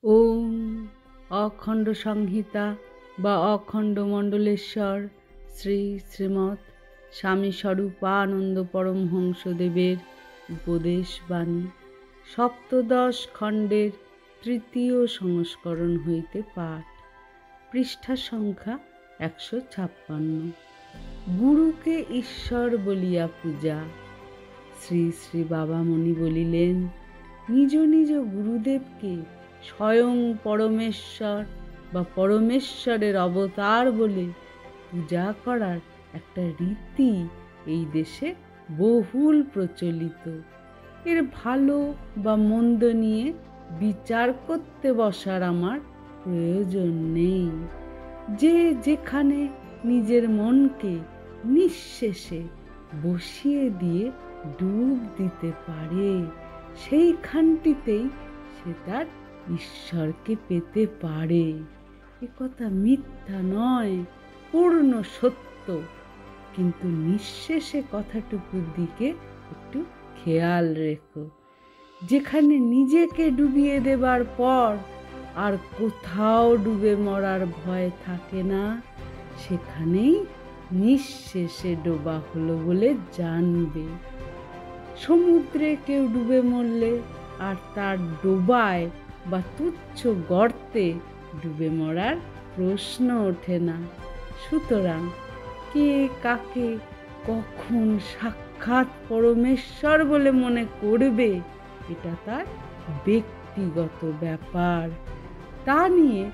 ওম অখণ্ড সংহিতা বা অখণ্ড মণ্ডলেশ্বর শ্রী শ্রীমৎ স্বামী স্বরূপানন্দ পরমহংসদেবের উপদেশ বাণী সপ্তদশ খণ্ডের তৃতীয় সংস্করণ হইতে পাঠ। পৃষ্ঠা সংখ্যা 156। গুরুকে ঈশ্বর বলিয়া পূজা। শ্রী শ্রী বাবামণি বলিলেন, নিজ নিজ গুরুদেবকে স্বয়ং পরমেশ্বর বা পরমেশ্বরের অবতার বলে পূজা করার একটা রীতি এই দেশে বহুল প্রচলিত। এর ভালো বা মন্দ নিয়ে বিচার করতে বসার আমার প্রয়োজন নেই। যে যেখানে নিজের মনকে নিঃশেষে বসিয়ে দিয়ে ডুব দিতে পারে, সেইখানটিতেই সে তার ঈশ্বরকে পেতে পারে। এ কথা মিথ্যা নয়, পূর্ণ সত্য। কিন্তু নিঃশেষে কথাটুকুর দিকে একটু খেয়াল রেখো। যেখানে নিজেকে ডুবিয়ে দেবার পর আর কোথাও ডুবে মরার ভয় থাকে না, সেখানেই নিঃশেষে ডোবা হলো বলে জানবে। সমুদ্রে কেউ ডুবে মরলে আর তার ডোবায় বা তুচ্ছ গর্তে ডুবে মরার প্রশ্ন ওঠে না। সুতরাং কে কাকে কখন সাক্ষাৎ পরমেশ্বর বলে মনে করবে, এটা তার ব্যক্তিগত ব্যাপার। তা নিয়ে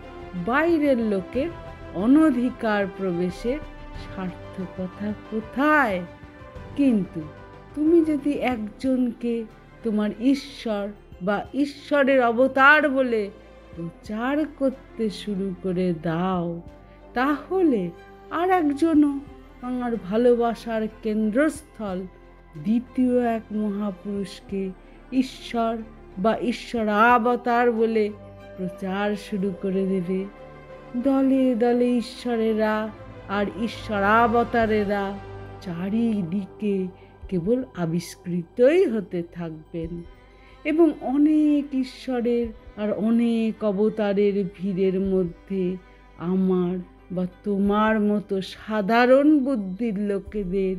বাইরের লোকের অনধিকার প্রবেশের সার্থকতা কোথায়? কিন্তু তুমি যদি একজনকে তোমার ঈশ্বর বা ঈশ্বরের অবতার বলে প্রচার করতে শুরু করে দাও, তাহলে আর একজনও আমার ভালোবাসার কেন্দ্রস্থল দ্বিতীয় এক মহাপুরুষকে ঈশ্বর বা ঈশ্বরাবতার বলে প্রচার শুরু করে দেবে। দলে দলে ঈশ্বরেরা আর ঈশ্বরাবতারেরা চারিদিকে কেবল আবিষ্কৃতই হতে থাকবেন এবং অনেক ঈশ্বরের আর অনেক অবতারের ভিড়ের মধ্যে আমার বা তোমার মতো সাধারণ বুদ্ধির লোকেদের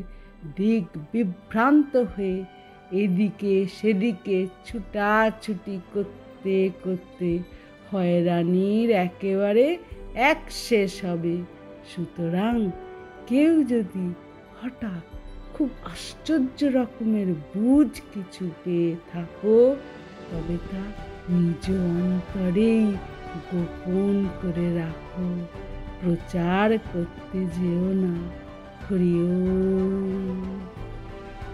দিক বিভ্রান্ত হয়ে এদিকে সেদিকে ছুটাছুটি করতে করতে হয়রানির একেবারে এক শেষ হবে। সুতরাং কেউ যদি হঠাৎ খুব আশ্চর্য রকমের বুঝ কিছু পেয়ে থাকো, তবে তা নিজ অন্তরেই গোপন করে রাখো, প্রচার করতে যেও না। হরি ওম।